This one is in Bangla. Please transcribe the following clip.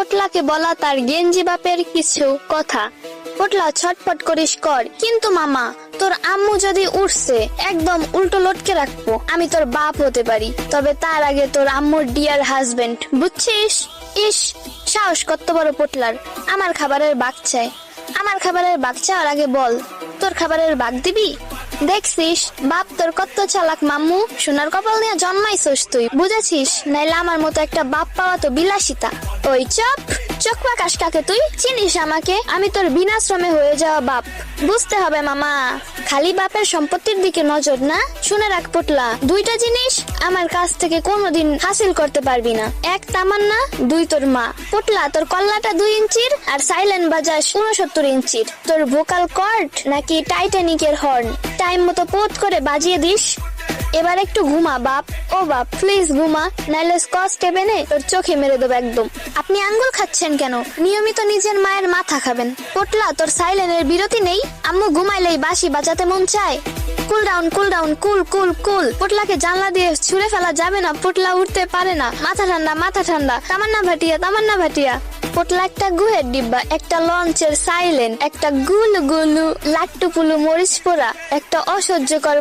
পোটলাকে বলা তার গেঞ্জি বাপের কিছু কথা। পোটলা ছটফট করিস কর, কিন্তু মামা তোর আম্মু যদি উঠছে একদম উল্টো লটকে রাখবো। আমি তোর বাপ হতে পারি, তবে তার আগে তোর আম্মুর ডিয়ার হাজবেন্ড, বুঝছিস? ইস, সাহস কত বড় পোটলার! আমার খাবারের বাগ চাই। আমার খাবারের বাগ চাওয়ার আগে বল, তোর খাবারের বাগ দিবি? দেখছিস বাপ তোর কত চালাক মাম্মু, সোনার কপাল নিয়ে জন্মাইছস তুই, বুঝেছিস? নাইলে আমার মতো একটা বাপ পাওয়া তো বিলাসিতা। ওই চপ, চোখ পাকাস কাকে তুই? চিনিস আমাকে? আমি তোর বিনাশ্রমে হয়ে যাওয়া বাপ। বুঝতে হবে মামা, খালি বাপের সম্পত্তির দিকে নজর না। শুনে রাখ পোটলা, দুইটা জিনিস আমার কাছ থেকে কোনোদিন হাসিল করতে পারবি না। এক তামান্না, দুই তোর মা। পোটলা, তোর কল্লাটা 2 ইঞ্চির আর সাইলেন্ট বাজাস 69 ইঞ্চির। তোর ভোকাল কর্ড নাকি টাইটানিকের হর্ন? টাইম মতো পোত করে বাজিয়ে দিস। এবার একটু ঘুমা বাপ। ও বাপ, প্লিজ ঘুমা, নাইলে স্কচ টেপেনে তোর চোখে মেরে দেবো একদম। আপনি আঙ্গুল খাচ্ছেন কেন? নিয়মিত নিজের মায়ের মাথা খাবেন। পোটলা, তোর সাইলেনের বিরতি নেই? আম্মু ঘুমাইলেই বাঁশি বাজাতে মন চায়। কুল ডাউন, কুল ডাউন, কুল কুল কুল। পোটলাকে জানলা দিয়ে ছুঁড়ে ফেলা যাবে না, পোটলা উঠতে পারে না। মাথা ঠান্ডা, মাথা ঠান্ডা। তামান্না ভাটিয়া, তামান্না ভাটিয়া। পোটলা একটা গুহের ডিব্বা, একটা লঞ্চের সাইলেন, একটা গুলু গুলু লাট্টু পুলু মরিচ পোড়া, একটা অসহ্যকর